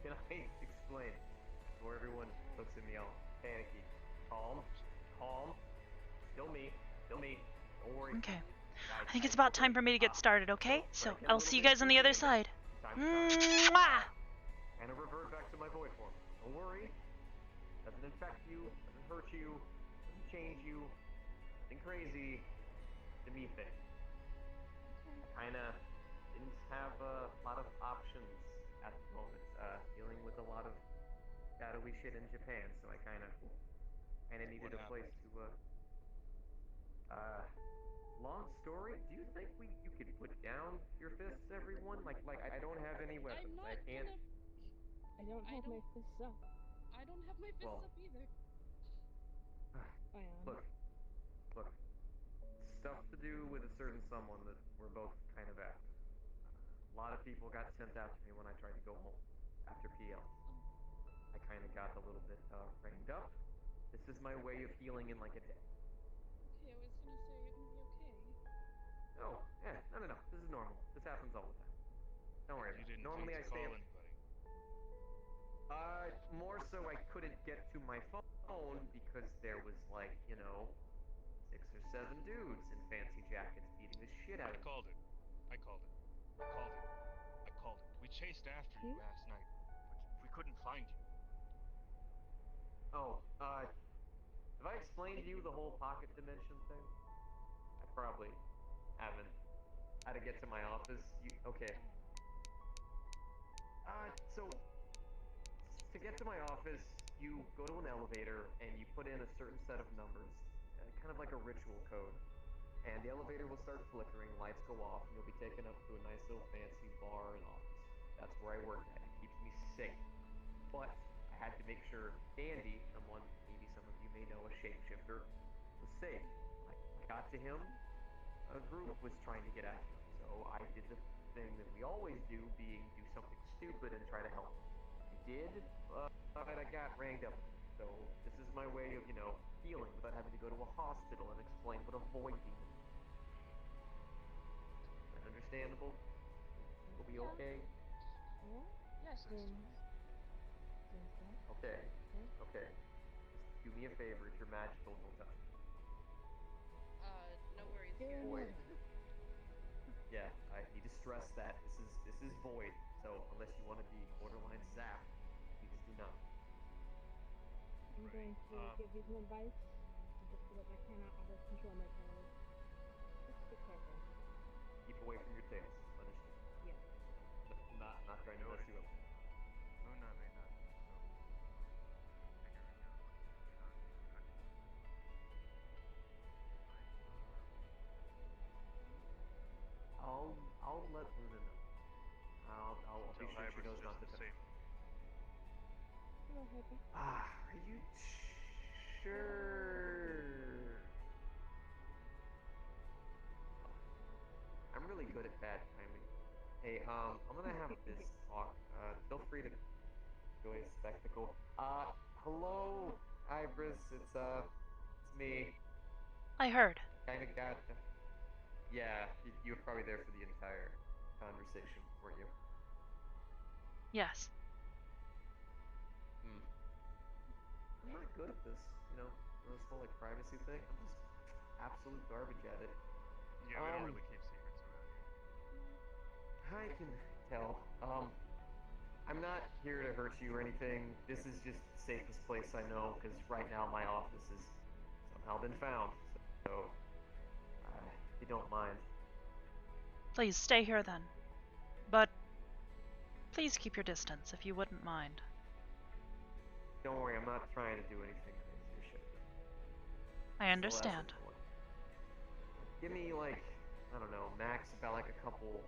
Can I explain? Before everyone looks at me all panicky. Calm, calm. Still me, still me. Don't worry. Okay. I think it's about time for me to get started, okay? So, I'll see you guys on the other side. Mwah! And I revert back to my void form. Don't worry. Doesn't infect you, doesn't hurt you, doesn't change you. Nothing crazy. It's a me thing. I kinda didn't have a lot of options at the moment. Dealing with a lot of shadowy shit in Japan, so I kinda needed a place to long story. Do you think you could put down your fists, everyone? Like I don't have any weapons. I can't. I don't have my fists up. I don't have my fists up either. Look. Stuff to do with a certain someone that we're both kind of after. A lot of people got sent after me when I tried to go home after PL. I kind of got a little bit rained up. This is my way of healing in like a day. Okay, I was gonna say you're gonna be okay. Oh, yeah, no. This is normal. This happens all the time. Don't worry. Normally I stay. More so I couldn't get to my phone because there was like, 6 or 7 dudes in fancy jackets beating the shit out of me. I called it. We chased after you last night, but we couldn't find you. Oh, have I explained to you the whole pocket dimension thing? I probably haven't. How to get to my office? Okay. So, to get to my office, you go to an elevator and you put in a certain set of numbers, kind of like a ritual code. And the elevator will start flickering, lights go off, and you'll be taken up to a nice little fancy bar and office. That's where I work at. It keeps me safe. But I had to make sure Andy, someone maybe some of you may know, a shapeshifter, was safe. I got to him, a group was trying to get at him. So I did the thing that we always do, being do something stupid and try to help him. I did, but I got ranged up. So this is my way of, healing without having to go to a hospital and explain what a void demon is. Understandable? Will be okay? Yes. Okay. Just do me a favor. If you're magical, don't touch me. No worries here. Void. Yeah, I need to stress that. This is void. So unless you want to be borderline zap, please do not. I'm going to give you some advice, just so that I cannot always control my powers. Just be careful. Keep away from your tails. Understand? Yeah. Not trying to mess you up. I'll let Luna know. I'll be sure she knows not to touch. Hello, Hybris. Are you sure? I'm really good at bad timing. Hey, I'm gonna have this talk. Feel free to enjoy a spectacle. Hello, Hybris. It's me. I heard. Kinda got. Yeah, you were probably there for the entire conversation, weren't you? Yes. I'm not good at this, this whole like privacy thing. I'm just absolute garbage at it. Yeah, we don't really keep secrets around here. I can tell. I'm not here to hurt you or anything. This is just the safest place I know, because right now my office has somehow been found. So, if you don't mind. Please stay here then. But please keep your distance, if you wouldn't mind. Don't worry, I'm not trying to do anything crazy or shit. I understand. Give me like, I don't know, max about like a couple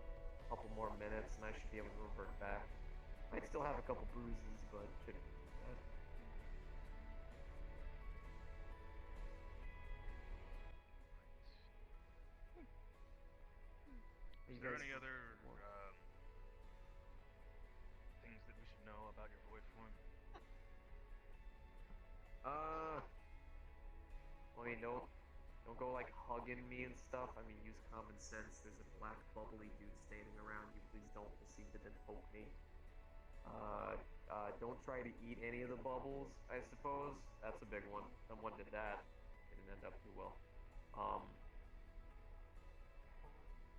more minutes, and I should be able to revert back. Might still have a couple bruises, but shouldn't be too bad. Is there any other things that we should know about your void form? I mean, don't go like hugging me and stuff. I mean, use common sense. There's a black bubbly dude standing around you. Please don't proceed to then poke me. Don't try to eat any of the bubbles, I suppose. That's a big one. Someone did that. Didn't end up too well.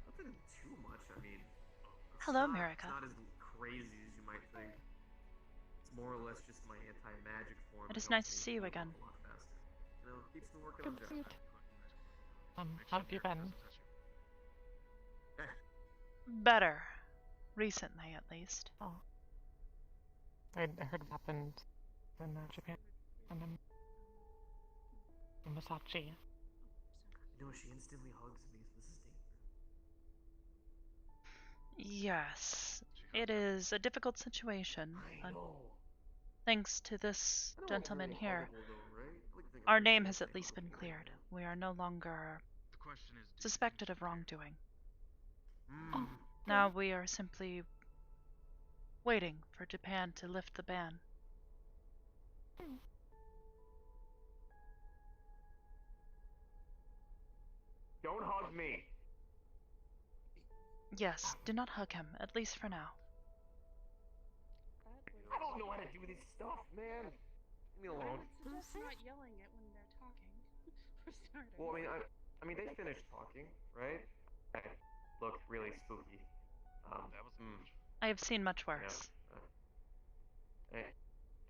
Nothing too much. I mean, Hello, it's Merica. not as crazy as you might think. It's more or less just my anti-magic form. It is helps nice to me see you heal again. up a lot faster. You know, it keeps me working on Good to see you. that. How have you been? Better. Recently, at least. Oh. I heard what happened in Japan and in Masachi. You know, she instantly hugs me, so this is dangerous. Yes. It is a difficult situation. I know. Thanks to this I know it's gentleman really here, huggable though, right? I like to think I'm our pretty name good has at at least been hugging cleared. people. We are no longer The question is, do you suspected think of wrongdoing. Oh. Now we are simply waiting for Japan to lift the ban. Don't hug me. Yes, do not hug him, at least for now. I don't know how to do this stuff, man. Leave me alone. I would suggest not yelling it when they're talking. For starters. Well, I mean, they finished talking, right? It looked really spooky. That was I have seen much yeah. worse.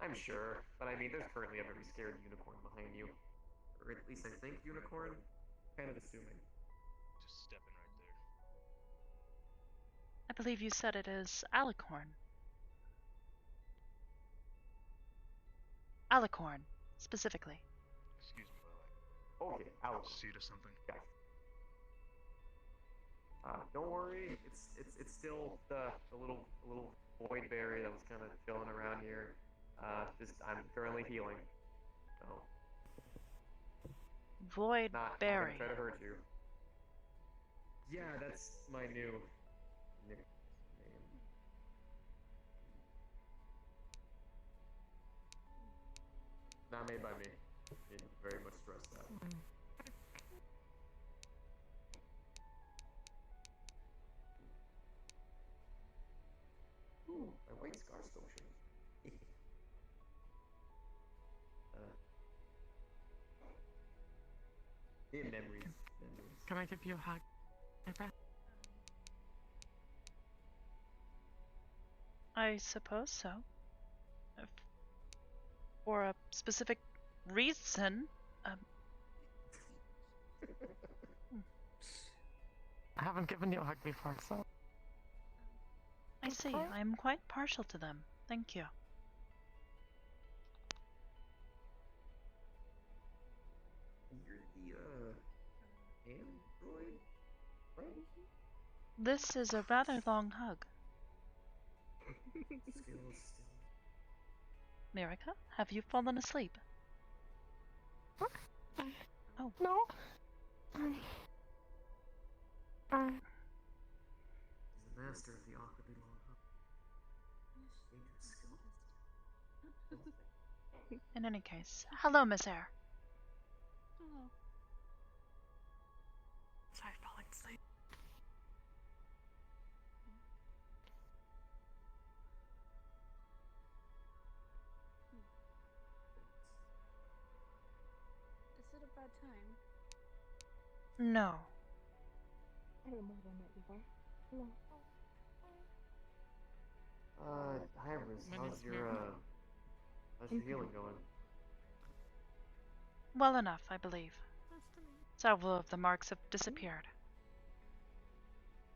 I'm sure, but I mean, there's currently a very scared unicorn behind you, or at least I think unicorn. Kind of assuming. just stepping right there. I believe you said it is alicorn. Alicorn, specifically. Excuse me while Okay, I alicorn. see to something. Got it. Don't worry, it's still the little void berry that was kind of chilling around here. I'm currently healing, so Void not berry. gonna try to hurt you. Yeah, that's my new nickname. Not made by me. Need very much stress that. Ooh, my white scar still shows. Yeah, memories. Can I give you a hug? I suppose so. If for a specific reason. I haven't given you a hug before, so. I see. I am quite partial to them. Thank you. You're the android, right? This is a rather long hug. Merica, have you fallen asleep? Oh. No. He's the master of the awkwardly long hug. In any case, hello, Miss Air. Hello. Sorry, falling asleep. Is it a bad time? No. I don't know what I met before. Hello. Hybris, My how's name's your Mary. how's your healing going? Well enough, I believe. Several of the marks have disappeared.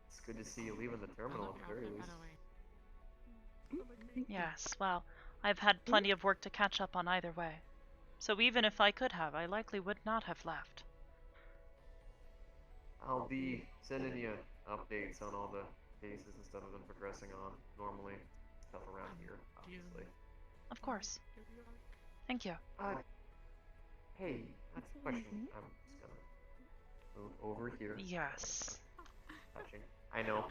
It's good to see you leaving the terminal at the very least. Yes, well, I've had plenty of work to catch up on either way. So even if I could have, I likely would not have left. I'll be sending you updates on all the cases and stuff I've been progressing on. Normally, stuff around here, obviously. Of course. Thank you. Hey, that's a question. I'm just gonna move over here. Yes. Touching. I know.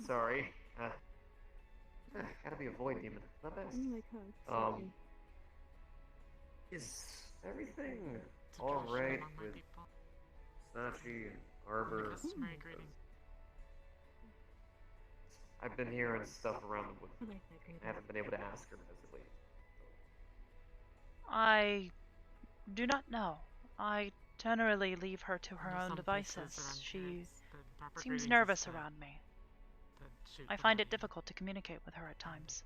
Sorry. Gotta be a void demon. Not best. Is everything alright with Sachi and Arbor? I've been hearing stuff around the woods. I like that green I haven't been able to ask her visibly. I do not know. I generally leave her to her There's own some places devices. around She here, the proper seems greetings nervous is to around me. shoot I the find it body. difficult to communicate with her at times.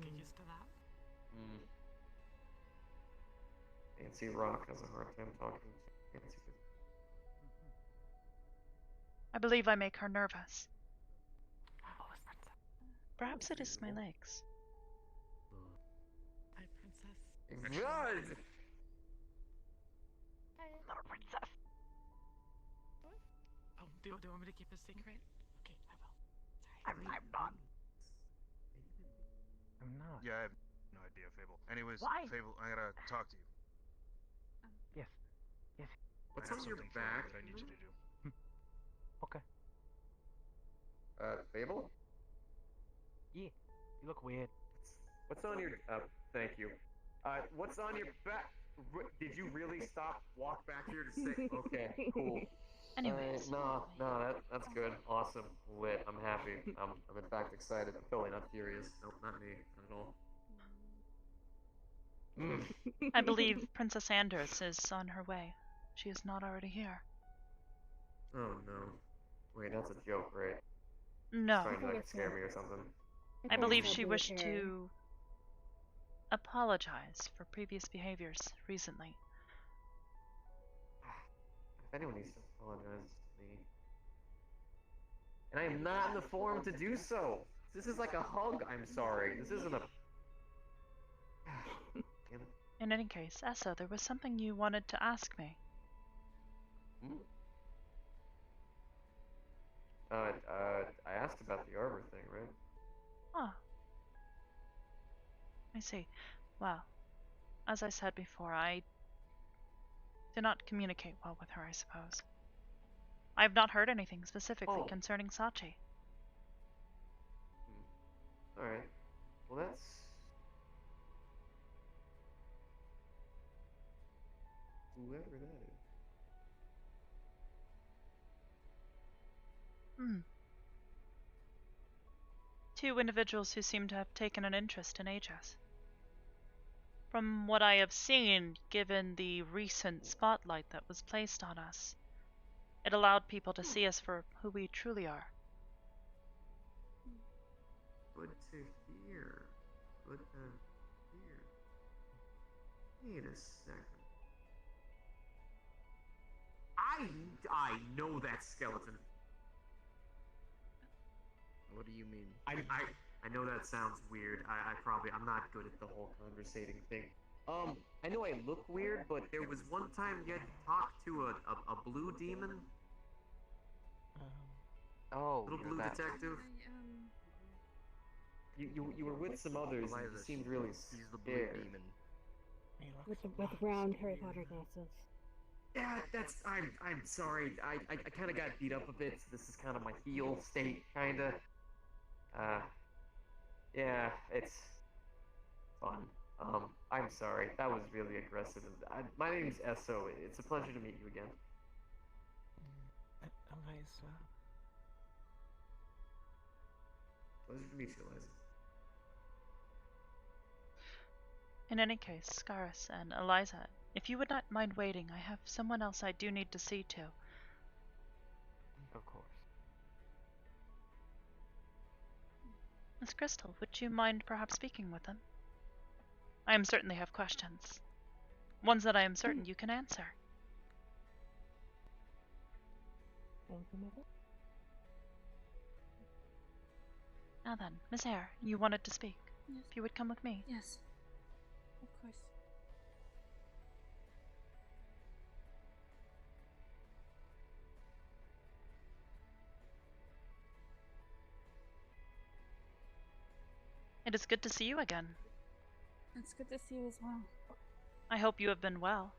Get used to that. Nancy Rock has a hard time talking to Nancy. I believe I make her nervous. Oh, is that so? Perhaps it is my legs. Hi, princess. Good! Little princess. Oh, do you want me to keep a secret? Okay, I will. Sorry. I'm not. I'm not. Yeah, I have no idea, Fable. Anyways, Why? Fable, I gotta talk to you. Yes. Yes. What's I have on your something for you back? that I need you to do. Okay. Fable? Yeah. You look weird. What's on your, thank you. What's on your back? Did you really stop, walk back here to say, okay, cool. Anyways, No, that's good. Awesome. Lit. I'm happy. I'm in fact excited. Totally not furious. Nope, not me. Not at all. I believe Princess Anders is on her way. She is not already here. Oh no. Wait, that's a joke, right? No, Trying to like scare me or something. I believe thought she so wished too. to apologize for previous behaviors recently. If anyone needs to apologize, it's me. And I am not in the forum to do so. This is like a hug. I'm sorry. This isn't a. Damn it. In any case, Essa, there was something you wanted to ask me. Hmm? I asked about the arbor thing, right? Ah, I see. Well, as I said before, I did not communicate well with her, I suppose. I have not heard anything specifically Oh. concerning Sachi. Alright. Well, that's. Whoever that is. Two individuals who seem to have taken an interest in Aegis. From what I have seen, given the recent spotlight that was placed on us, it allowed people to see us for who we truly are. Good to hear. Good to hear. Wait a second. I know that skeleton. What do you mean? I know that sounds weird. I'm not good at the whole conversating thing. I know I look weird, but there was one time you had to talk to a blue demon, Oh, little you're blue that. detective. You were with some others, and you Eliza, seemed really he's the blue scared. demon. With round Harry Potter glasses. Yeah, I'm sorry. I kind of got beat up a bit. So this is kind of my heel state, kind of. Yeah, it's fun. I'm sorry. That was really aggressive. My name's Esso. It's a pleasure to meet you again. Eliza. Pleasure to meet you, Eliza. In any case, Scaris and Eliza, if you would not mind waiting, I have someone else I do need to see to. Of course. Miss Crystal, would you mind perhaps speaking with them? I am certain they have questions. Ones that I am certain you can answer. Now then, Miss Hare, you wanted to speak. Yes. If you would come with me. Yes. Of course. It is good to see you again. It's good to see you as well. I hope you have been well.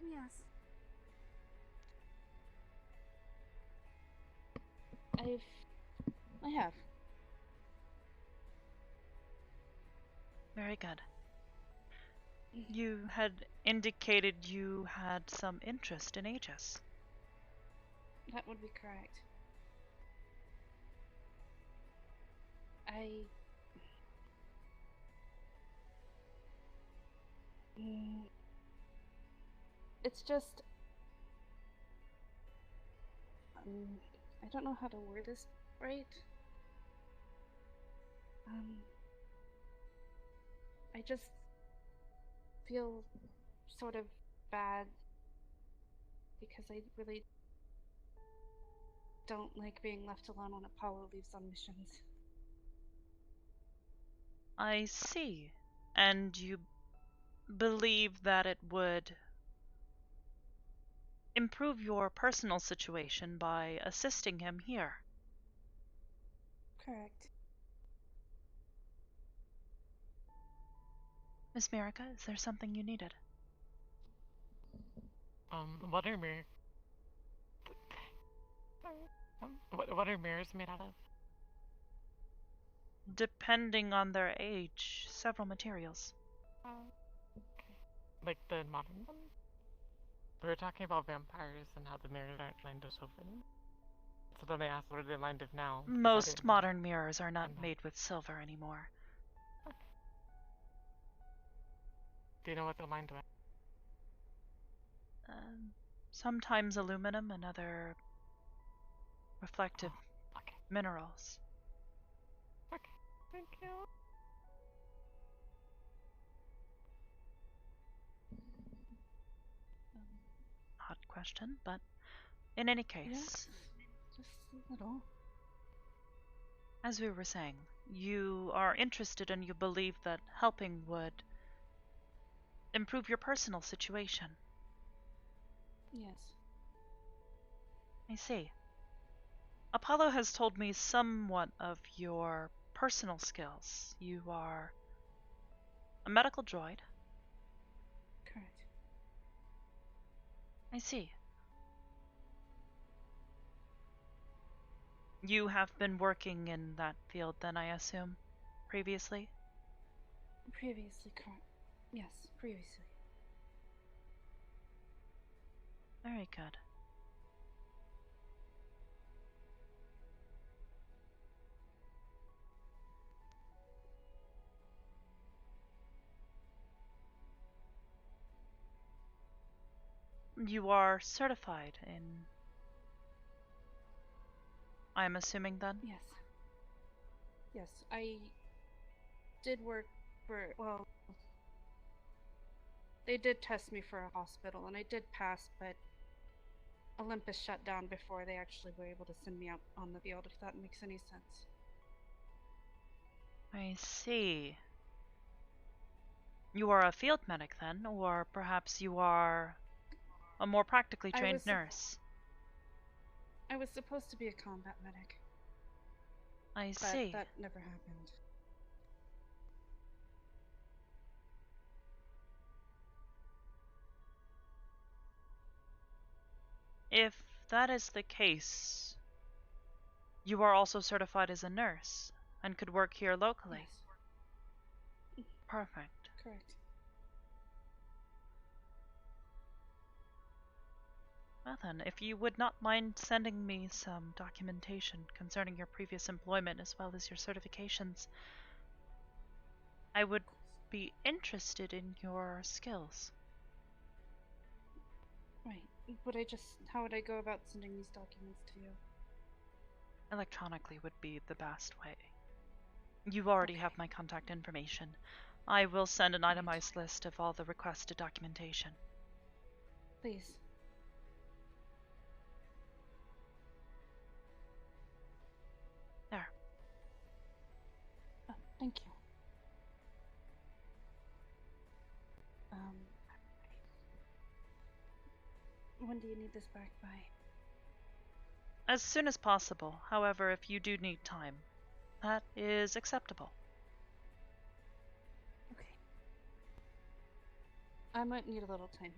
Yes. I have. Very good. You had indicated you had some interest in Aegis. That would be correct. It's just... I don't know how to word this right. I just feel sort of bad because I really don't like being left alone when Apollo leaves on missions. I see. And you believe that it would improve your personal situation by assisting him here? Correct. Miss Mirica, is there something you needed? What are mirrors? What are mirrors made out of? Depending on their age, several materials. Okay. Like the modern ones? We were talking about vampires and how the mirrors aren't lined of silver. So then they asked, what are they lined of now? Most modern mirrors are not made with silver anymore. Okay. Do you know what they're lined with? Sometimes aluminum and other reflective Okay. minerals. Okay. Thank you. Odd question, but in any case, Yes, just a little. as we were saying, you are interested and you believe that helping would improve your personal situation. Yes. I see. Apollo has told me somewhat of your personal skills. You are a medical droid. Correct. I see. You have been working in that field then, I assume, previously? Previously, correct. Yes, previously. Very good. You are certified in... I'm assuming then? Yes. Yes, I did work for, well, they did test me for a hospital, and I did pass, but Olympus shut down before they actually were able to send me out on the field, if that makes any sense. I see. You are a field medic then, or perhaps you are a more practically trained nurse. I was supposed to be a combat medic. I But see. that never happened. If that is the case, you are also certified as a nurse and could work here locally. Yes. Perfect. Correct. Well then, if you would not mind sending me some documentation concerning your previous employment as well as your certifications, I would be interested in your skills. Right. How would I go about sending these documents to you? Electronically would be the best way. You already have my contact information. I will send an itemized list of all the requested documentation. Please. There. Oh, thank you. When do you need this back by? As soon as possible. However, if you do need time, that is acceptable. Okay. I might need a little time.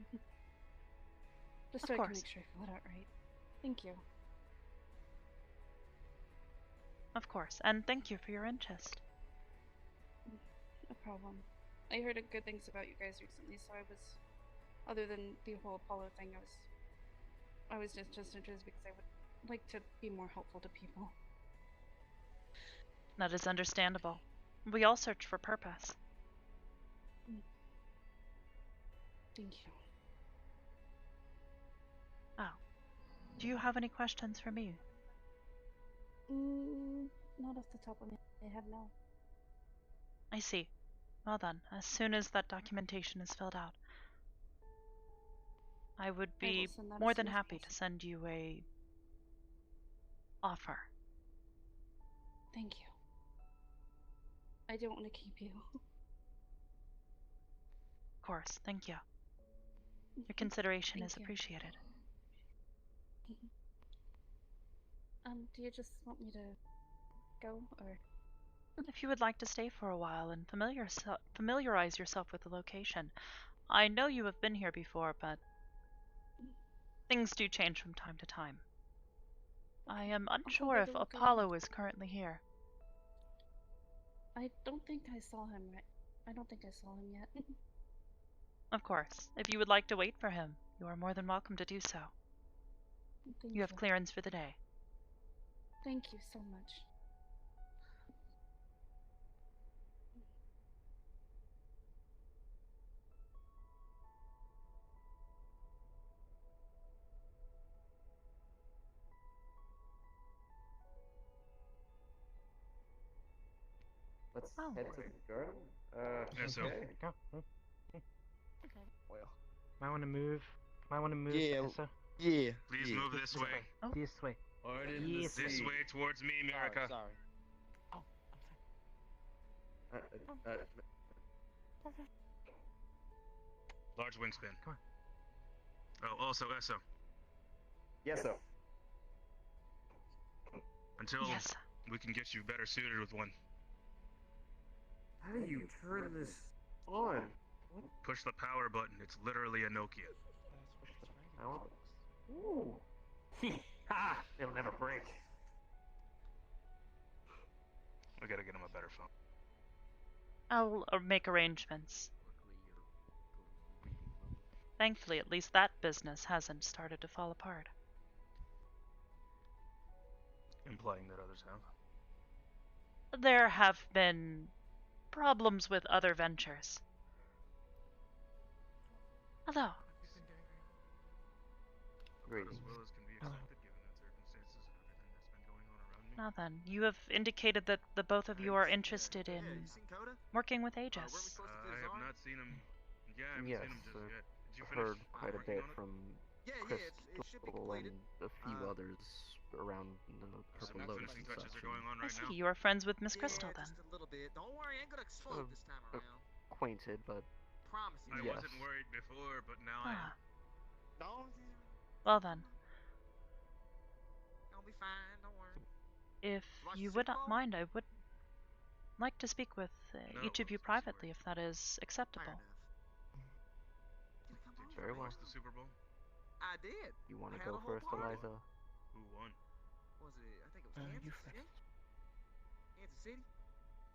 Just so I can make sure I fill it out right. Thank you. Of course, and thank you for your interest. No problem. I heard good things about you guys recently, so I was, other than the whole Apollo thing, I was just interested because I would like to be more helpful to people. That is understandable. We all search for purpose. Thank you. Oh. Do you have any questions for me? Not off the top of my head, no. I see. Well then, as soon as that documentation is filled out, I would I will be send that more as than soon as happy to possible. send you a offer. Thank you. I don't want to keep you. Of course, thank you. Your consideration Thank is you. appreciated. Do you just want me to go, or? If you would like to stay for a while and familiarize yourself with the location, I know you have been here before, but things do change from time to time. I am go unsure take if a look around. Apollo is currently here. I don't think I saw him. I don't think I saw him yet. Of course, if you would like to wait for him, you are more than welcome to do so. Thank You have clearance for the day. Thank you so much. Let's Oh. head to the garden. Yeah, so- Okay. Go. Well, Might want to move. Might want to move. Yeah. Essa. yeah. Please yeah. move this way. Oh. This way. Pardon Yes. the This sea. way towards me, America. Sorry. Oh, I'm sorry. Large wingspan. Come Oh, also Esso. Yes, sir. Until Yes. we can get you better suited with one. How do you turn this on? What Push the power button. It's literally a Nokia. power? Ooh. Ha! It'll never break. We gotta get him a better phone. I'll make arrangements. Luckily, you're reading mode. Thankfully, at least that business hasn't started to fall apart. Implying that others have. There have been problems with other ventures. Hello. Great. As well as can be expected given the circumstances and everything that's been going on around me. Now then, you have indicated that the both of you are interested Yeah, in you seen Coda? working with Weren't we Aegis. supposed to I visit have Zara? not seen him. Yeah, I haven't Yes, seen him just I've yet. Did you finish heard quite a working bit on it? from Yeah, it should be Crystal completed. and a few others around the Some Purple Lotus finishing and touches such. are going on I right see, now. you are friends with Miss Yeah, Crystal then. just a little bit. Don't worry, I ain't gonna explode this time around. Acquainted, but Promise you. I Yes. wasn't worried before, but now I am. Ah, No, well then, I'll be fine. Don't worry. if Watch you the would Super not Bowl? mind, I would like to speak with No, each of I you was gonna privately, swear. if that is Fair acceptable. enough. Gonna come Did over, you Very man. well. watch the Super Bowl? I did. you want I to had go a whole first, party. Eliza? Who won? Was it? I think it was You Kansas. first. Yeah? Kansas City.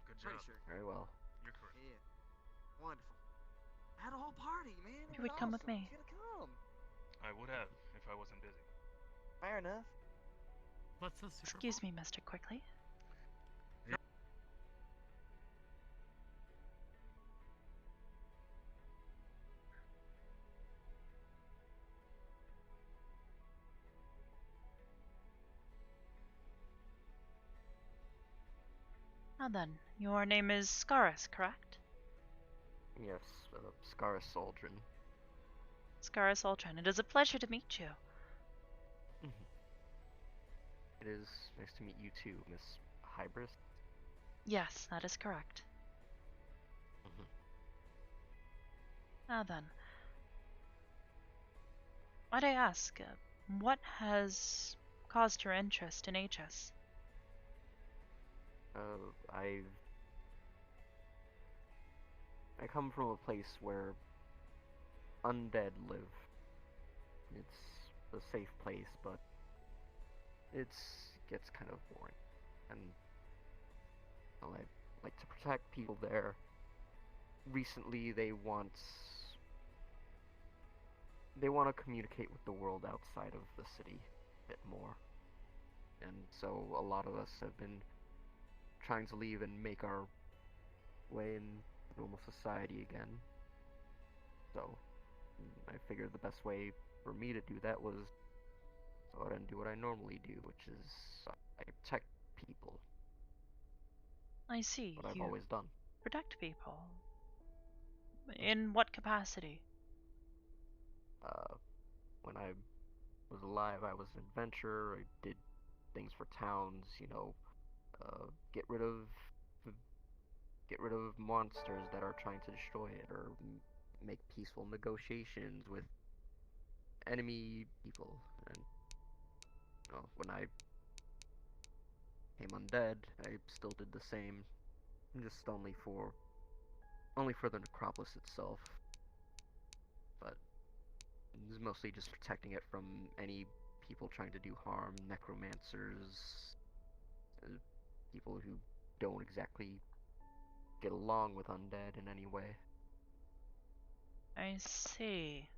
Good Pretty job. sure. Very well. You're correct. Yeah. Wonderful. I had a whole party, man. It You was would come with awesome. me. You gotta come. I would have if I wasn't busy. Fair enough. What's the Super Excuse me, Mr. Quickly. Now then, your name is Scaris, correct? Yes, Scaris Aldrin. Scaris Ultron. It is a pleasure to meet you. It is nice to meet you too, Miss Hybris. Yes, that is correct. Mhm. Now then, might I ask, what has caused your interest in Aegis? I come from a place where undead live. It's a safe place, but gets kind of boring. And well, I like to protect people there. Recently, they want to communicate with the world outside of the city a bit more. And so a lot of us have been trying to leave and make our way in normal society again. So I figured the best way for me to do that was go out and do what I normally do, which is I protect people. I see. What I've You always done. protect people. In what capacity? When I was alive, I was an adventurer. I did things for towns, get rid of monsters that are trying to destroy it, or make peaceful negotiations with enemy people. And when I became undead, I still did the same, just only for the necropolis itself. But it was mostly just protecting it from any people trying to do harm, necromancers, people who don't exactly get along with undead in any way. I see.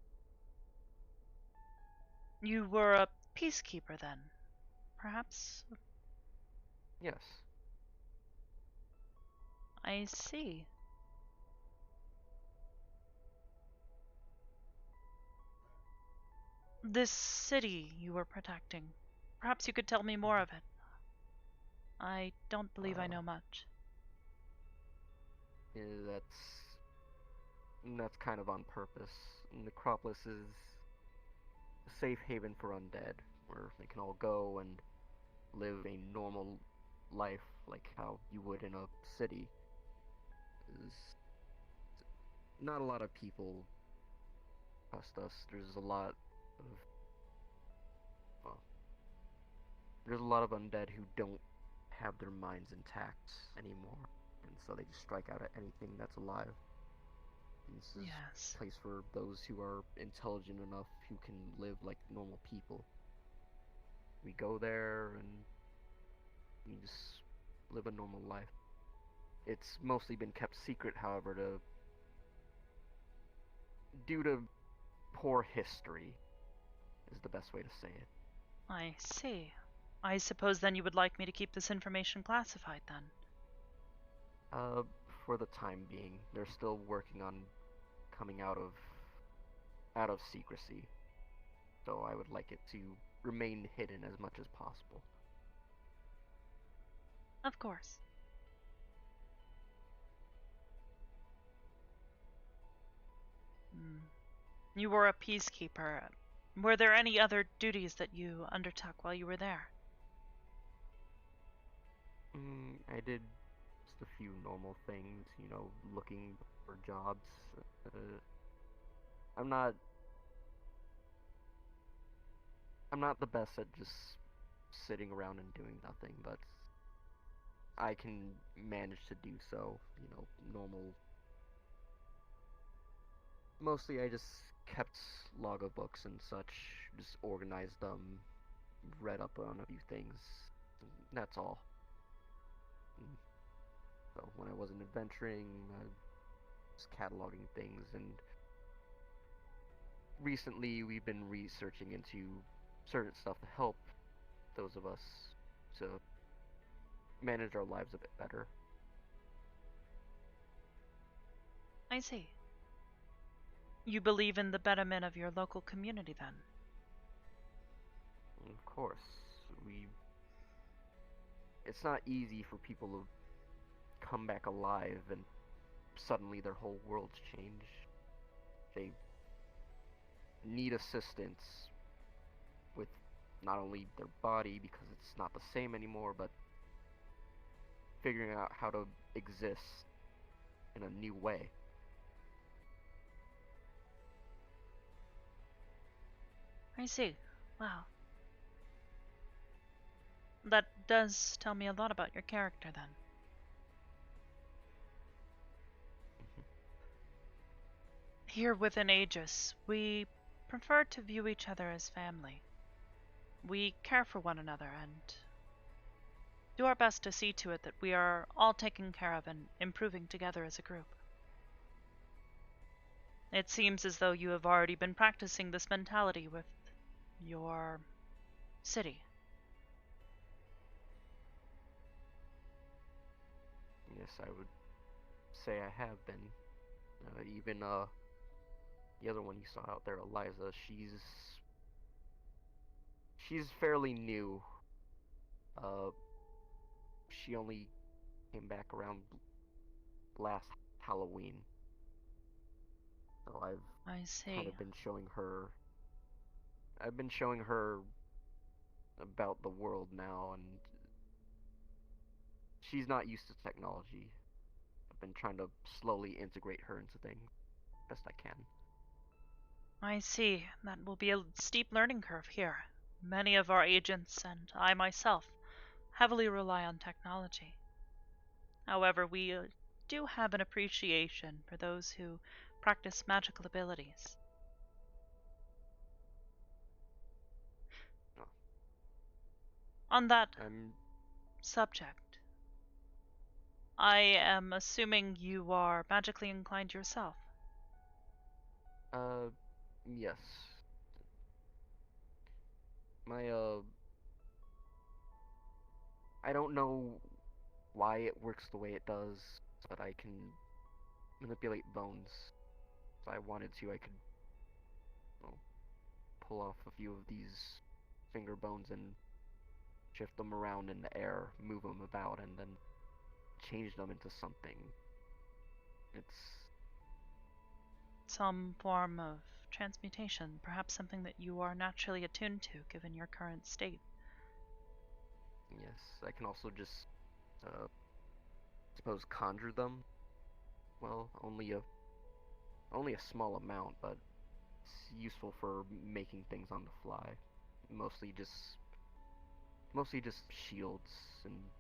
You were a peacekeeper then, perhaps? Yes. I see. This city you were protecting. Perhaps you could tell me more of it. I don't believe I know much. Yeah, that's kind of on purpose. Necropolis is a safe haven for undead, where they can all go and live a normal life like how you would in a city. Is not a lot of people trust us. Well, there's a lot of undead who don't have their minds intact anymore, and so they just strike out at anything that's alive. This is Yes. a place for those who are intelligent enough who can live like normal people. We go there and we just live a normal life. It's mostly been kept secret, however, due to poor history, is the best way to say it. I see. I suppose then you would like me to keep this information classified then? For the time being, they're still working on coming out of secrecy. So I would like it to remain hidden as much as possible. Of course. You were a peacekeeper. Were there any other duties that you undertook while you were there? I did just a few normal things, looking for jobs. I'm not the best at just sitting around and doing nothing, but I can manage to do so, normal. Mostly I just kept log of books and such, just organized them, read up on a few things. That's all. So when I wasn't adventuring, just cataloging things, and recently we've been researching into certain stuff to help those of us to manage our lives a bit better. I see. You believe in the betterment of your local community then? Of course, it's not easy for people to come back alive and suddenly their whole world's changed. They need assistance with not only their body, because it's not the same anymore, but figuring out how to exist in a new way. I see. Wow. That does tell me a lot about your character then. Here within Aegis, we prefer to view each other as family. We care for one another and do our best to see to it that we are all taken care of and improving together as a group. It seems as though you have already been practicing this mentality with your city. I would say I have been. Even the other one you saw out there, Eliza, she's fairly new. Uh, she only came back around last Halloween. So I've I kind see. of been showing her. I've been showing her about the world now, and she's not used to technology. I've been trying to slowly integrate her into things best I can. I see. That will be a steep learning curve here. Many of our agents, and I myself, heavily rely on technology. However, we do have an appreciation for those who practice magical abilities. Oh, On that I'm subject, I am assuming you are magically inclined yourself. uh yes. My I don't know why it works the way it does, but I can manipulate bones. If I wanted to, I could, well, pull off a few of these finger bones and shift them around in the air, move them about, and then change them into something. It's Some form of transmutation, perhaps something that you are naturally attuned to given your current state. yes. I can also just, suppose conjure them. Well, only a small amount, but it's useful for making things on the fly. Mostly just mostly just shields and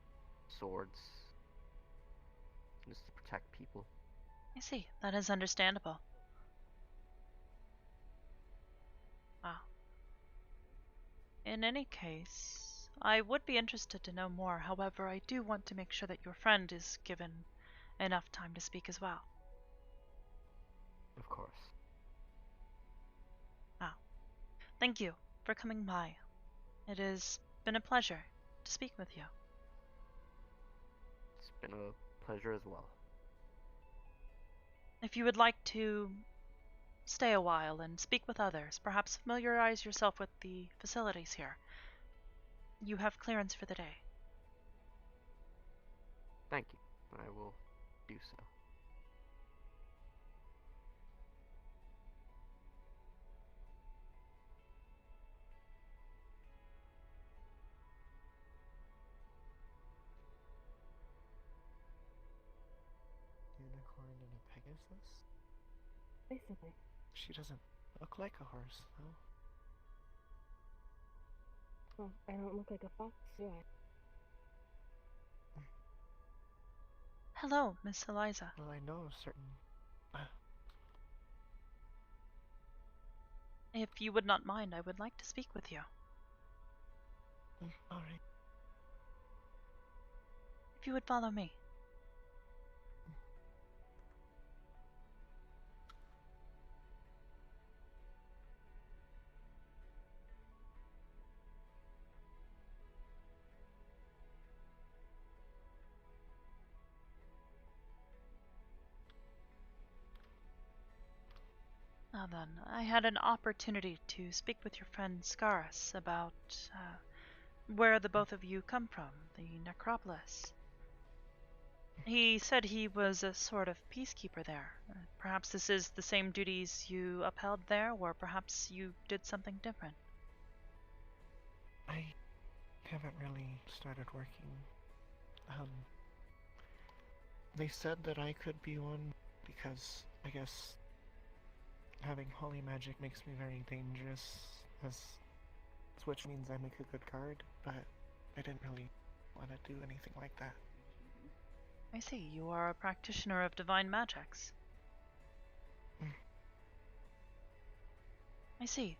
swords, just to protect people. I see. That is understandable. Wow. In any case, I would be interested to know more. However, I do want to make sure that your friend is given enough time to speak as well. Of course. Wow. Thank you for coming by. It has been a pleasure to speak with you. It's been a pleasure as well. If you would like to stay a while and speak with others, perhaps familiarize yourself with the facilities here. You have clearance for the day. Thank you. I will do so. Unicorn and a Pegasus? Basically. She doesn't look like a horse, though. Well, I don't look like a fox, do I? Hello, Miss Eliza. Well, I know certain. If you would not mind, I would like to speak with you. Alright. If you would follow me. Now then, I had an opportunity to speak with your friend Scaris about where the both of you come from, the necropolis. He said he was a sort of peacekeeper there. Perhaps this is the same duties you upheld there, or perhaps you did something different. I haven't really started working. They said that I could be one because I guess having holy magic makes me very dangerous, which means I make a good guard, but I didn't really want to do anything like that. I see, you are a practitioner of divine magics. I see.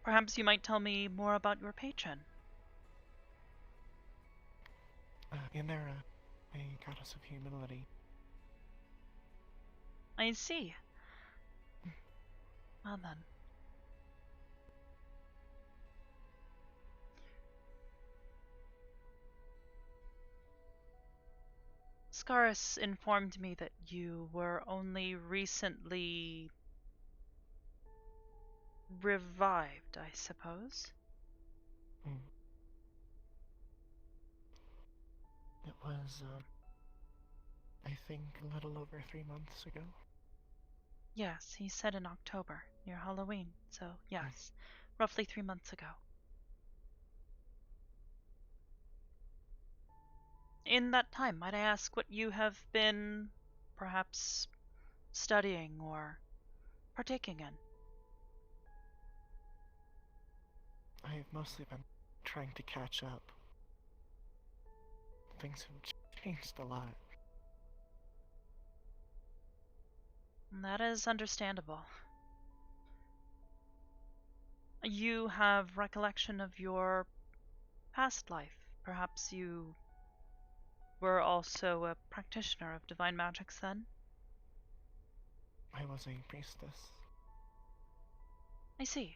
Perhaps you might tell me more about your patron. Inera, a goddess of humility. I see. Well then. Scaris informed me that you were only recently revived, I suppose. Mm. It was, I think a little over 3 months ago. Yes, he said in October, near Halloween, so yes, roughly 3 months ago. In that time, might I ask what you have been, perhaps, studying or partaking in? I've mostly been trying to catch up. Things have changed a lot. That is understandable. You have recollection of your past life. Perhaps you were also a practitioner of divine magics then? I was a priestess. I see.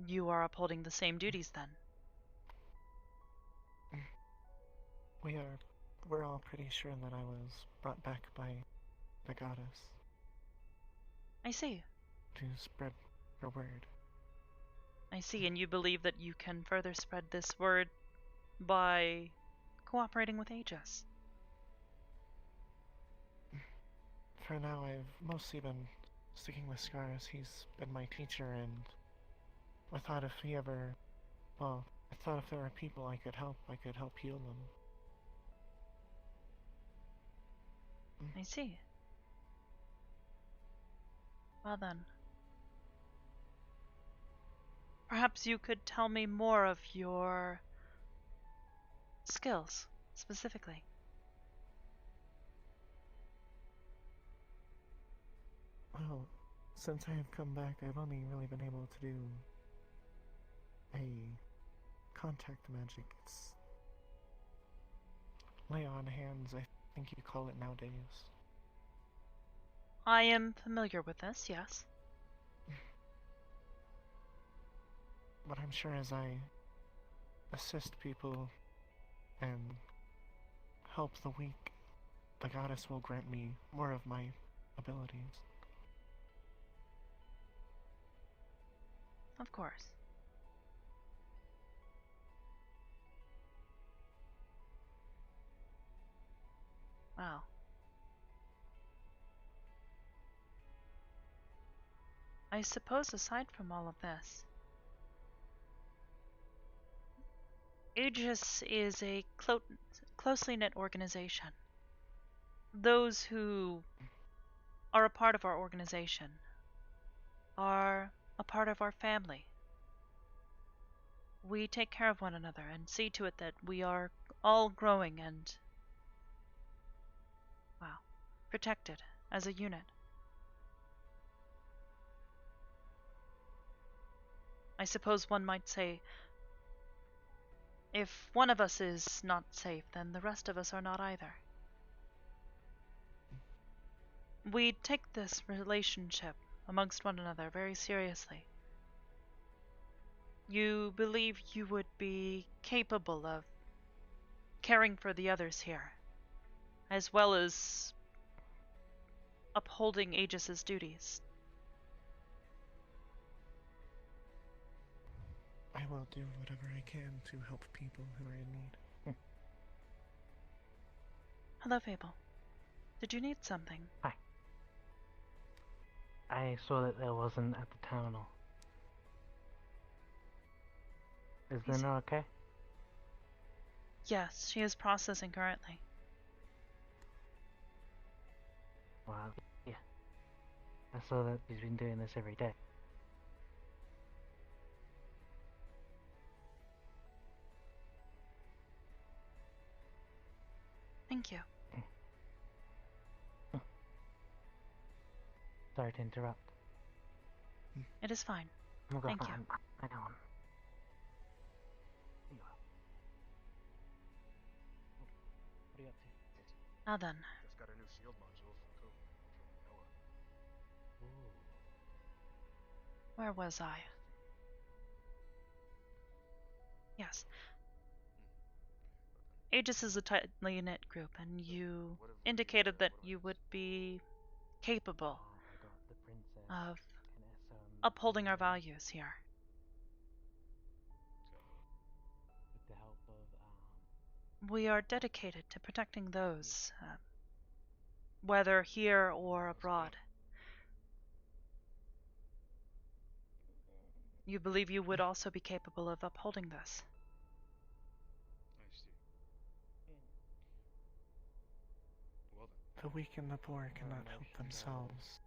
You are upholding the same duties then. We're all pretty sure that I was brought back by the goddess I see. to spread her word. I see, and you believe that you can further spread this word by cooperating with Aegis. For now, I've mostly been sticking with Scaris. He's been my teacher, and I thought if he ever, well, I thought if there were people I could help heal them. I see. Well then. Perhaps you could tell me more of your skills, specifically. Well, since I have come back, I've only really been able to do a contact magic. It's lay on hands, I think you call it nowadays. I am familiar with this, yes. But I'm sure as I assist people and help the weak, the goddess will grant me more of my abilities. Of course. Wow. I suppose aside from all of this, Aegis is a closely knit organization. Those who are a part of our organization are a part of our family. We take care of one another and see to it that we are all growing and, wow, protected as a unit. I suppose one might say, if one of us is not safe, then the rest of us are not either. We take this relationship amongst one another very seriously. You believe you would be capable of caring for the others here, as well as upholding Aegis's duties. I will do whatever I can to help people who are in need. Hello, Fable. Did you need something? Hi. I saw that there wasn't at the terminal. Is Luna okay? Yes, she is processing currently. Well, yeah. I saw that she's been doing this every day. Thank you. Sorry to interrupt. It is fine. Oh, Thank you. I know. What are you up to? Now then. Just got a new shield module from Noah. Ooh. Where was I? Yes. Aegis is a tightly knit group, and you indicated that you would be capable I got the princess. of Can upholding our values here. So, with the help of We are dedicated to protecting those, whether here or abroad. You believe you would also be capable of upholding this? I see. Well then. The weak and the poor cannot help themselves.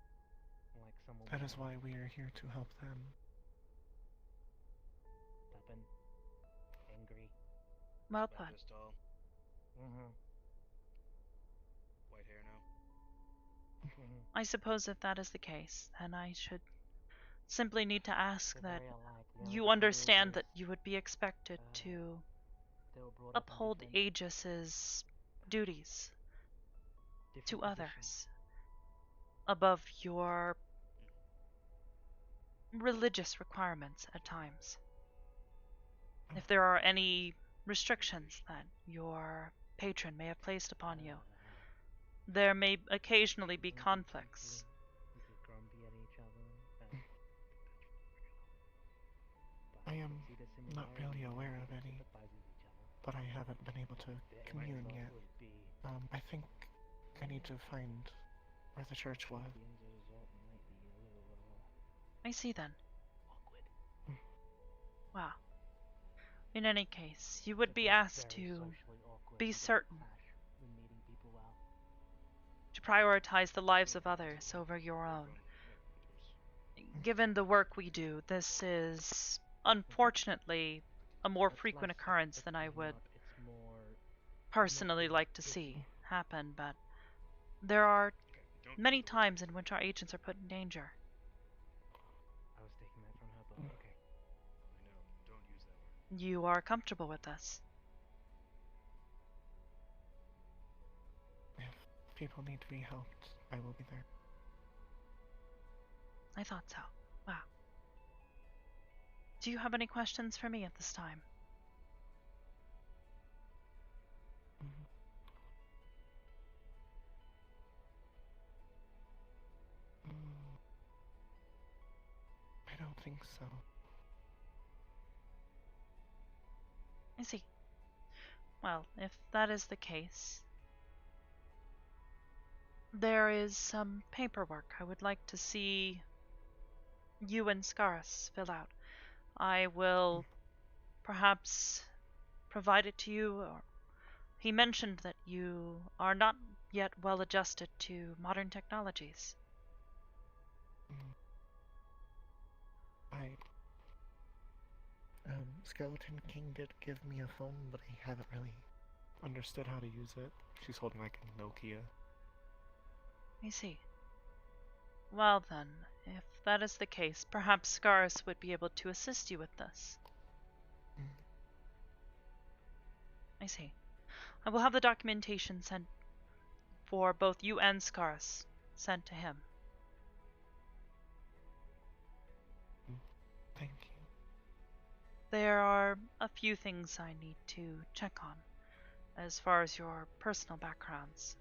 like someone That is why we are here to help them. stubborn, angry. Well About put. this tall, Mm-hmm. white hair now. I suppose if that is the case, then I should simply need to ask They're that very alike. The only you difference understand is that you would be expected to they were brought up in uphold different Aegis's duties to positions. others above your religious requirements at times. If there are any restrictions that your patron may have placed upon you, there may occasionally be conflicts. We get grumpy at each other. I am see the not really similarities, aware we of can any, sympathize with each other. but I haven't been able to The commune end yet. result would be I think I need to find where the church was. the end result might be a little I see then. awkward. Wow. In any case, you would They're be both asked very to socially awkward. be We don't certain clash when meeting people well. to prioritize the lives of others over your own. Given the work we do, this is unfortunately a more It's frequent less occurrence than I definitely would not, it's more personally not like to it's see happen, but there are Don't many use the word times in which our agents are put in danger. I was taking that from her, but okay. I know. Don't use that word. You are comfortable with this. If people need to be helped, I will be there. I thought so. Wow. Do you have any questions for me at this time? I don't think so. I see. Well, if that is the case, there is some paperwork I would like to see you and Scaris fill out. I will perhaps provide it to you. Or he mentioned that you are not yet well adjusted to modern technologies. Skeleton King did give me a phone, but I haven't really understood how to use it. She's holding like a Nokia. I see. Well then, if that is the case, perhaps Scaris would be able to assist you with this. I see. I will have the documentation sent for both you and Scaris sent to him. Thank you. There are a few things I need to check on as far as your personal backgrounds.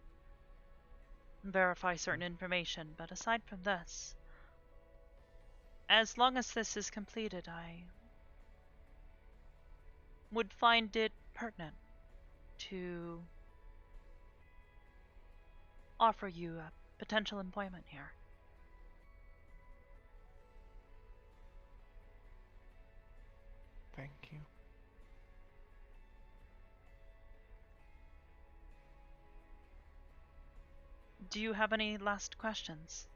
Verify certain information, but aside from this, as long as this is completed, I would find it pertinent to offer you a potential employment here. Thank you. Do you have any last questions?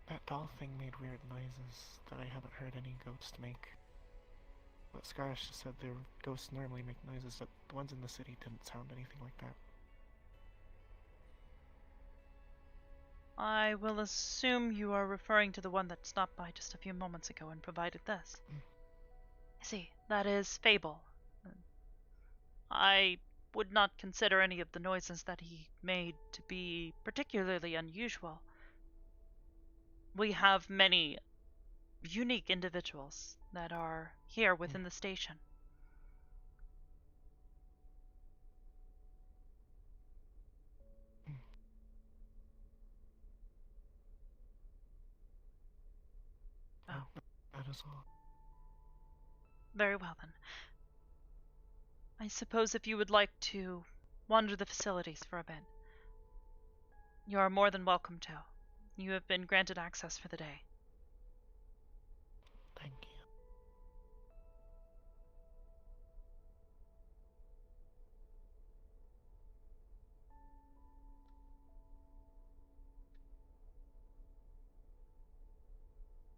That doll thing made weird noises that I haven't heard any ghost make. But Scaris just said their ghosts normally make noises, but the ones in the city didn't sound anything like that. I will assume you are referring to the one that stopped by just a few moments ago and provided this. I see. That is Fable. I would not consider any of the noises that he made to be particularly unusual. We have many unique individuals that are here within the station. Oh, that is all. Very well then. I suppose if you would like to wander the facilities for a bit, you are more than welcome to. You have been granted access for the day. Thank you.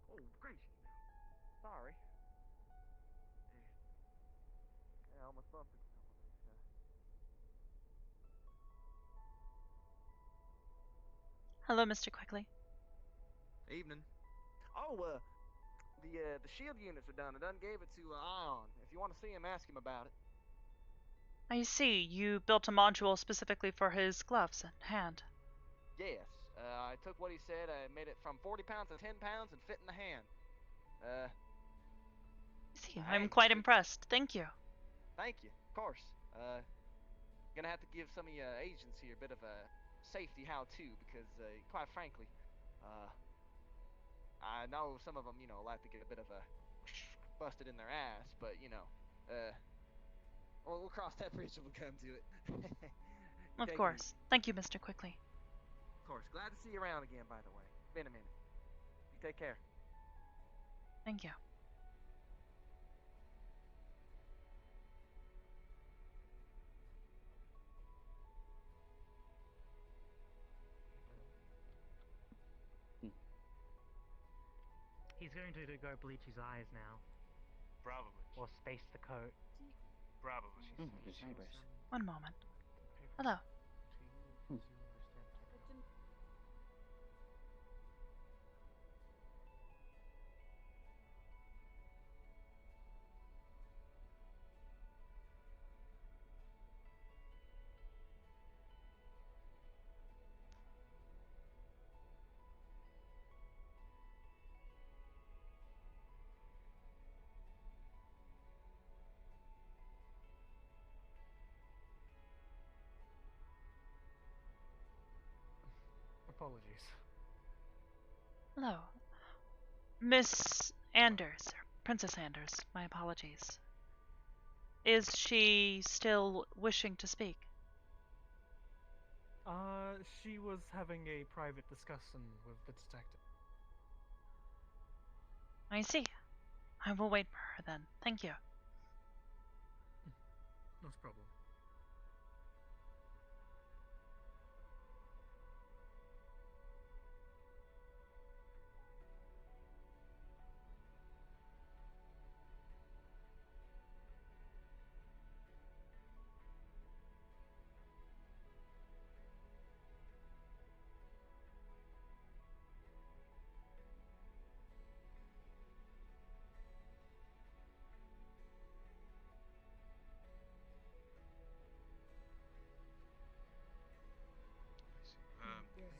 Oh, gracious now. Sorry. Yeah, I almost bumped into someone. Hello, Mr. Quickly. Evening. Oh, the shield units are done. I done gave it to Ion. If you want to see him, ask him about it. I see. You built a module specifically for his gloves and hand. Yes. I took what he said. I made it from 40 pounds to 10 pounds and fit in the hand. I see. Hey, I'm quite impressed. Thank you. Thank you. Of course. Gonna have to give some of your agents here a bit of a safety how-to because, quite frankly, I know some of them, like to get a bit of a busted in their ass, but, we'll cross that bridge when we come to it. Of course. Thank you, Mr. Quickly. Of course. Glad to see you around again, by the way. Been a minute. You take care. Thank you. He's going to go bleach his eyes now. Probably. Or space the coat. Probably. There's Hybris. One moment. Hello. Apologies. Hello. Miss Anders, or Princess Anders, my apologies. Is she still wishing to speak? She was having a private discussion with the detective. I see. I will wait for her then. Thank you. No problem.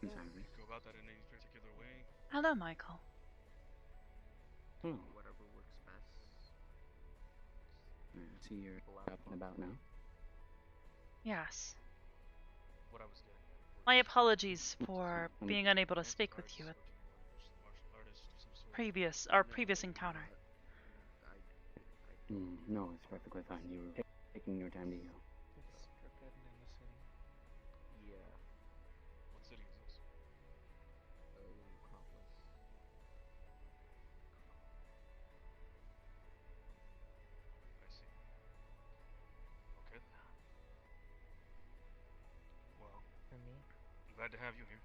You go about that in any particular way? Hello, Michael. Whatever works best. I see you're out and about now. Yes. What I was getting at. My apologies for being unable to speak with you at our previous encounter. No, it's perfectly fine. You were taking your time to heal. It's forbidden in the city. Yeah. What city is this? Acropolis. I see. Okay. Well, For me? I'm glad to have you here.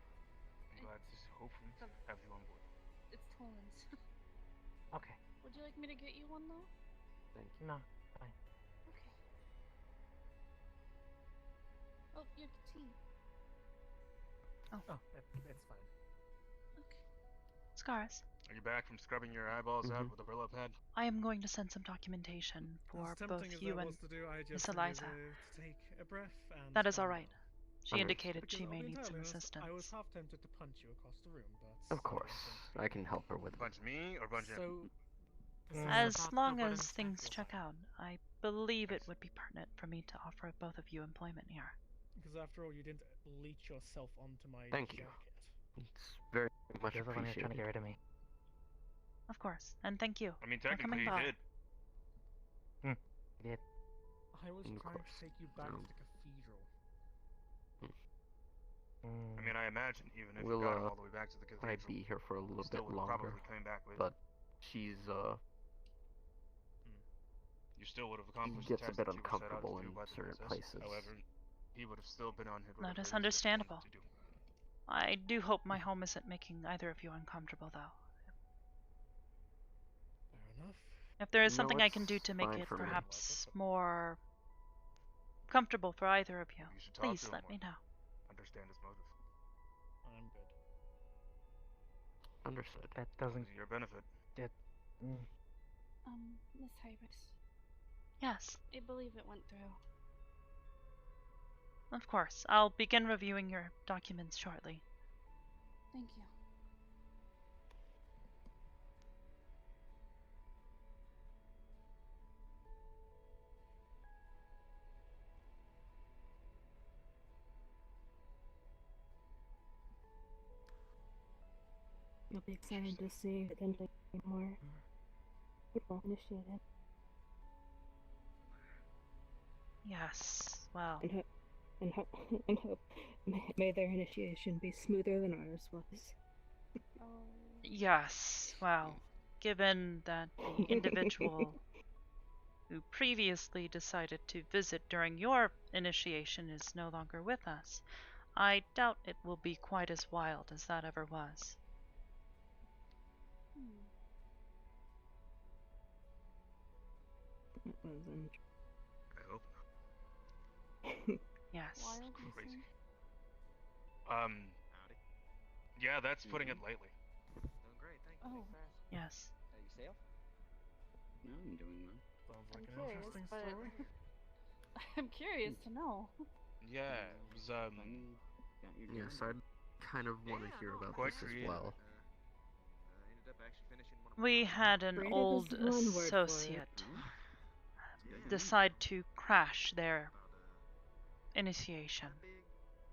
I'm glad to hopefully have you on board. It's Tolan's. Okay. Would you like me to get you one though? Thank you. No, fine. Okay. Oh, you have tea. Oh, it's fine. Okay. Scars. Are you back from scrubbing your eyeballs out with a Brillo pad? I am going to send some documentation for both you and Miss Eliza. To take a breath and, that is all right. She indicated because she I'll may be need some entirely honest, assistance. I was half tempted to punch you across the room, but Of course, I can help her with it. Punch me or punch him? As long as things check out, I believe it would be pertinent for me to offer both of you employment here. Because after all, you didn't leech yourself onto my Thank you. jacket. It's very much You're the one who's trying to get appreciated. rid of me. Of course, and thank you. I mean, for technically coming he by. did. He did. I was Of trying course. to take you back to the cathedral. I mean, I imagine even if We'll, you got him all the way back to the cathedral, I'd be here for a little still bit would longer, probably come back with. but she's You still would have accomplished gets the a task bit that you were set out uncomfortable to do in by the certain princess. places. However, he would have still been on Hybris. That is understandable. I do hope my home isn't making either of you uncomfortable, though. Fair enough. If there is No, something I can do it's to make fine it for me. perhaps more comfortable for either of you, should talk please to him let me know. Understand his motive. I'm good. Understood. That doesn't. To your benefit. Miss Hybris. Yes, I believe it went through. of course. I'll begin reviewing your documents shortly. Thank you. You'll be excited to see potentially more people initiated. Yes, well. And hope may their initiation be smoother than ours was. Yes, well, given that the individual who previously decided to visit during your initiation is no longer with us, I doubt it will be quite as wild as that ever was. It wasn't. I hope not. Yes. Wild, Crazy. Howdy. Yeah, that's putting it lightly. Doing great, thank you. Oh. Yes. Yourself? No, I'm doing well. Sounds I'm like an curious, interesting but story. I'm curious to know. Yeah, it was Got your Yes, job. I'd kind of want to hear about quite this as creative. well. Ended up actually finishing one of my We had an Creative old is one word for it. associate decide to crash their initiation.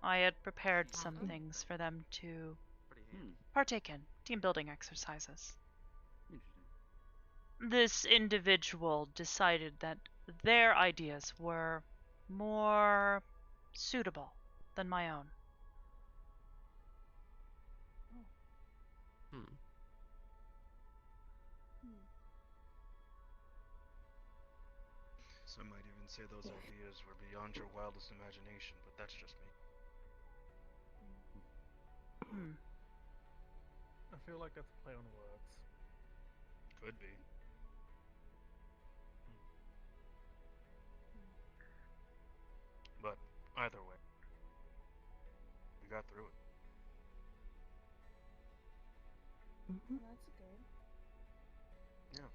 I had prepared some things for them to partake in, team building exercises. Interesting. This individual decided that their ideas were more suitable than my own. Some might even say those ideas were beyond your wildest imagination, but that's just me. I feel like that's a play on words. Could be. But either way, we got through it. Well, that's good. Yeah.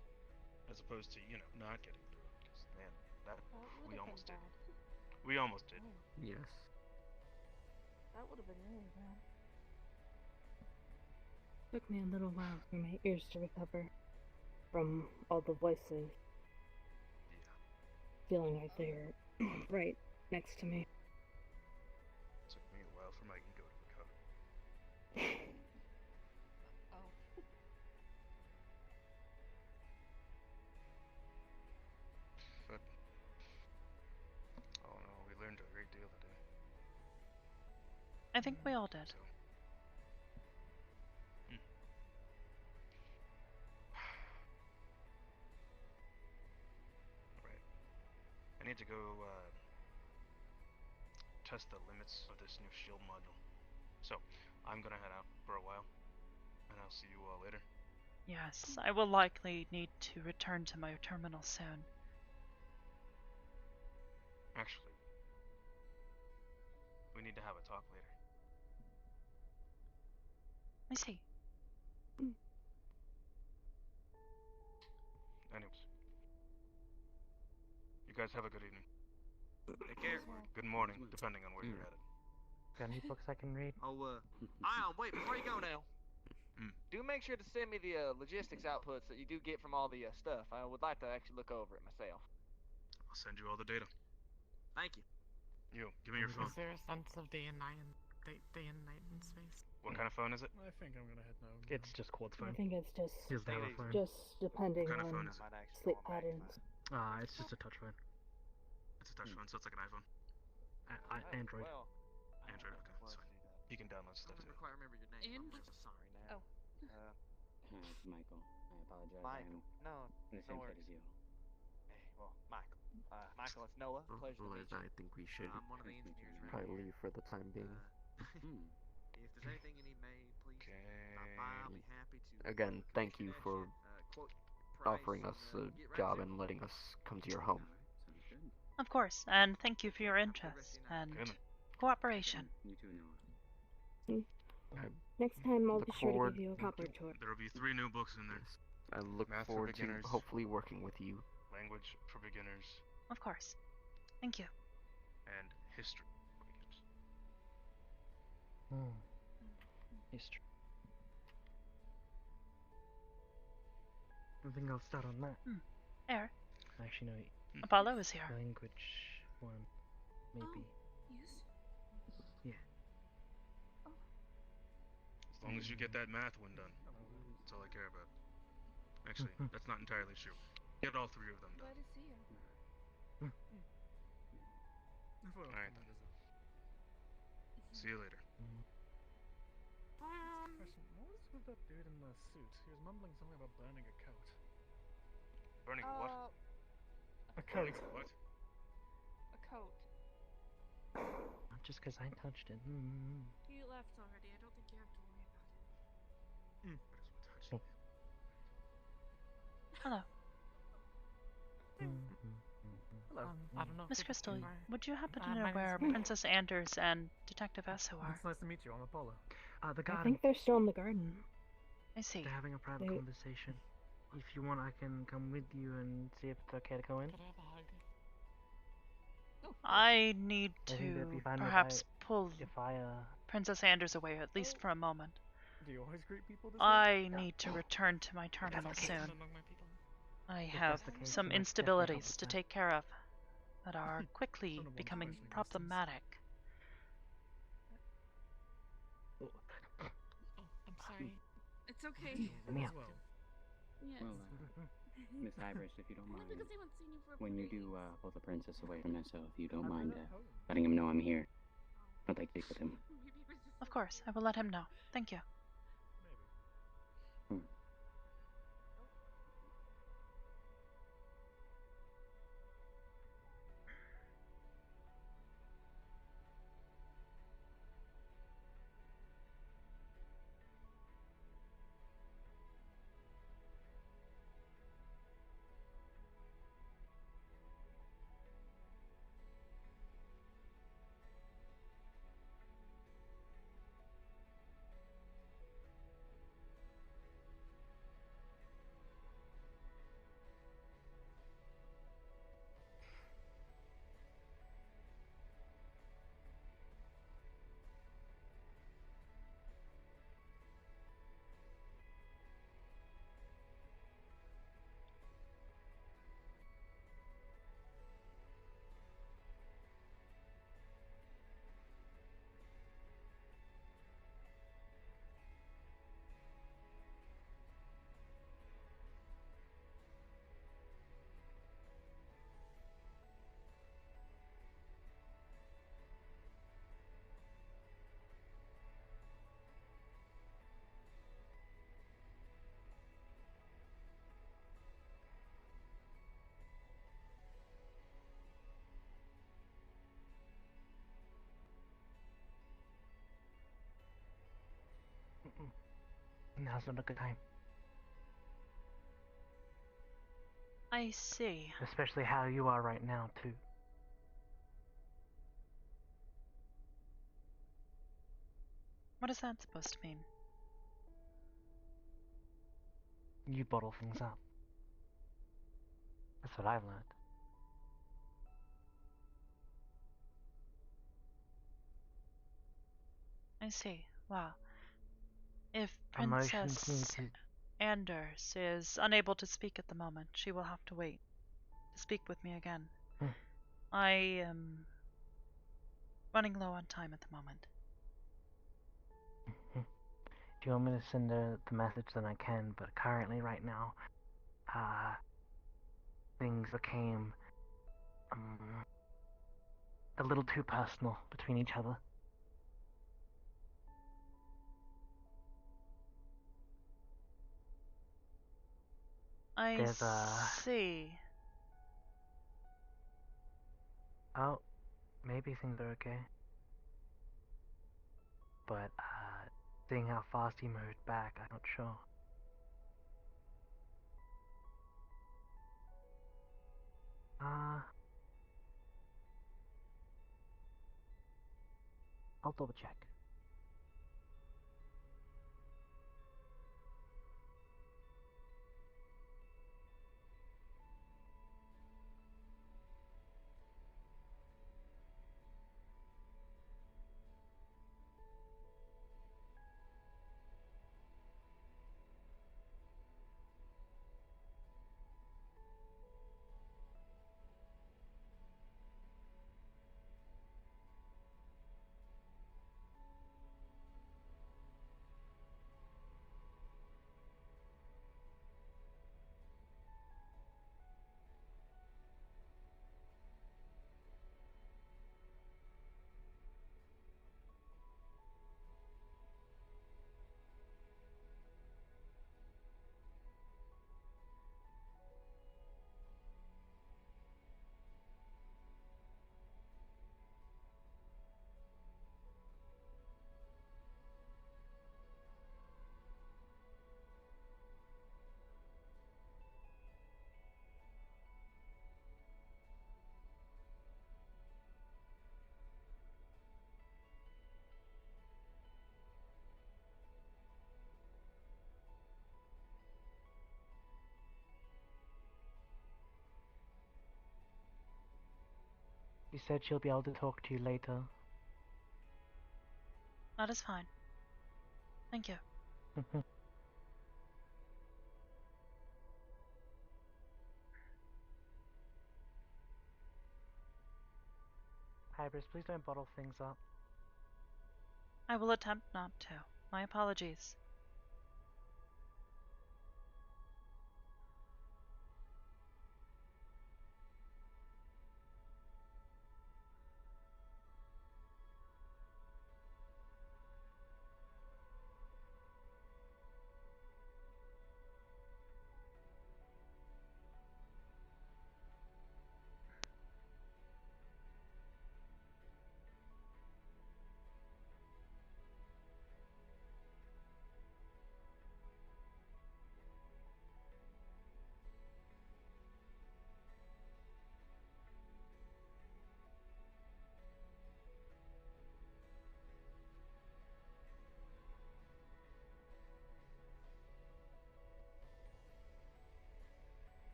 As opposed to, not getting through it. Because, man, we almost did. We almost did. Yes. That would have been really bad. Took me a little while for my ears to recover from all the voices. Feeling like they're right next to me. Took me a while for my ego to recover. But, oh no, we learned a great deal today. I think we all did. So. Right. I need to go, test the limits of this new shield module. So, I'm gonna head out for a while, and I'll see you all later. Yes, I will likely need to return to my terminal soon. Actually, we need to have a talk later. I see. Anyways, you guys have a good evening. Take care. Good morning, depending on where you're headed. Got any books I can read? Oh, Ion, wait, before you go now. Do make sure to send me the logistics outputs that you do get from all the stuff. I would like to actually look over it myself. I'll send you all the data. Thank you. Give me your phone. Is there a sense of day and night in space? What kind of phone is it? I think I'm gonna head now. It's just Quartz I phone. think it's just His Dara phone. depending What kind of phone on is it? sleep patterns. It's just a touch phone. It's a touch phone, so it's like an iPhone. Android. Well, Android, okay, that's fine. You can download stuff I too. don't quite remember your name. I'm so sorry now. Oh. It's Michael. I apologize. Michael. No, I'm in the no same worries. state as you. Hey, well, Michael. Michael, it's Noah. Pleasure to meet you. I think we should I'm one of the engineers around probably here. leave for the time being. If there's anything you need made, please stop by. I'll be happy to. Again, thank you for quote offering us price, a get right job to and it. letting us come to your home. Of course, and thank you for your interest and cooperation. You too, Noah. Next time, I'll Look be sure to forward- give you a proper tour. There will be 3 new books in there. I look Math for forward to beginners. hopefully working with you. Language for beginners. Of course. Thank you. And history for beginners. History. I think I'll start on that. Air. Actually, no. Apollo is here. Language one, maybe. Yes. Yeah. As long as you get that math one done. That's all I care about. Actually, that's not entirely true. Get all 3 of them done. Glad to see you. Alright then. See you later. Question, what was with that dude in the suit? He was mumbling something about burning a coat. Burning what? A Burning coat. what? A coat. Not just because I touched it. You left already. I don't think you have to worry about it. Hello. Hello. I don't know. Miss if Crystal, you are- would you happen to my know name's where Mia. Princess Anders and Detective Esso are? It's nice to meet you. I'm Apollo. The I garden. think they're still in the garden. I see. They're having a private They- conversation. If you want, I can come with you and see if it's okay to go in. Could I have a hug? I need I think that'd be to fine perhaps pull if I Princess Anders away, at least for a moment. Do you always greet people this way? I need to return to my tournament Okay, soon. among my people. I If have that's the case, some then I could definitely help instabilities with to that. take care of that are quickly Son of one becoming questioning problematic. Oh, I'm sorry. It's okay. Mia. As well. Yes. Well, Miss Hybris, if you don't Only mind, because I haven't seen you for a when you few do days. pull the princess away from Esso, if you don't I'm mind at home. letting him know I'm here. I'd like to speak with him. Maybe it was just Of course, I will let him know. Thank you. Maybe. Now's not a good time. I see. Especially how you are right now, too. What is that supposed to mean? You bottle things up. That's what I've learned. I see. Wow. If Emotions need Princess to. Anders is unable to speak at the moment, she will have to wait to speak with me again. I am running low on time at the moment. Do you want me to send her the message? Then I can, but currently, right now, things became a little too personal between each other. I see. Oh, maybe things are okay. But, seeing how fast he moved back, I'm not sure. I'll double check. She said she'll be able to talk to you later. That is fine. Thank you. Hybris, please don't bottle things up. I will attempt not to. My apologies.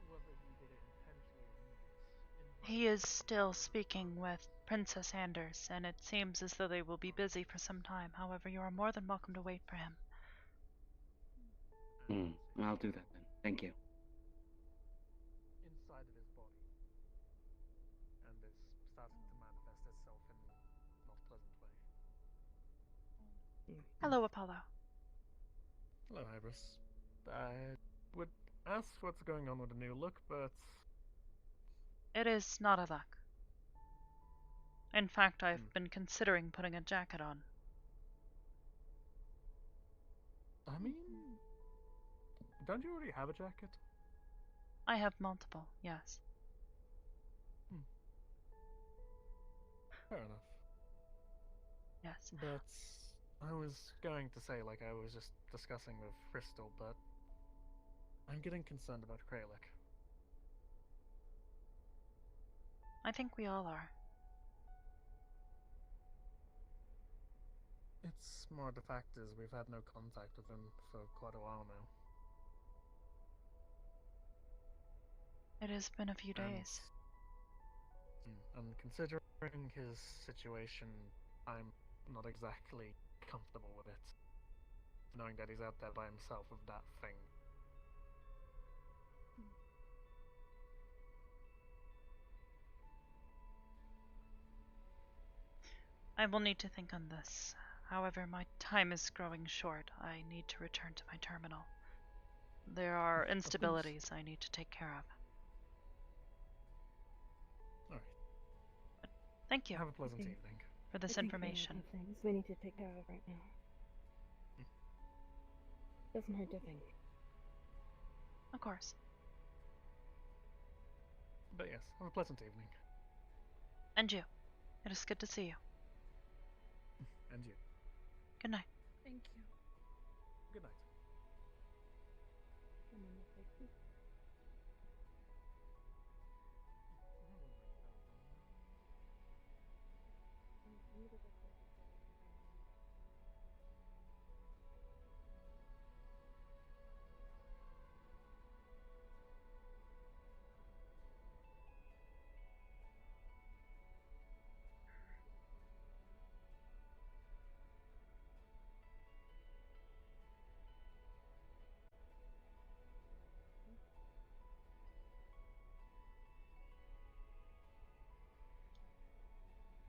Whether he did it intentionally or not, He is still speaking with Princess Anders, and it seems as though they will be busy for some time. However, you are more than welcome to wait for him. I'll do that then. Thank you. inside of his body, and it's starting to manifest itself in a not pleasant way. Hello, Apollo. Hello, Hybris. I would ask what's going on with the new look, but... It is not a look. In fact, I've been considering putting a jacket on. I mean... Don't you already have a jacket? I have multiple, yes. Fair enough. Yes. But I was going to say, like I was just discussing with Crystal, but I'm getting concerned about Kralik. I think we all are. It's more the fact is we've had no contact with him for quite a while now. It has been a few days. And considering his situation, I'm not exactly comfortable with it. Knowing that he's out there by himself with that thing. I will need to think on this. However, my time is growing short. I need to return to my terminal. There are instabilities I need to take care of. Alright. Thank you. Have a pleasant evening. For this information. I think things we need to take care of right now. Doesn't hurt to think. Of course. But yes, have a pleasant evening. And you. It is good to see you. And you. Good night. Thank you. Good night.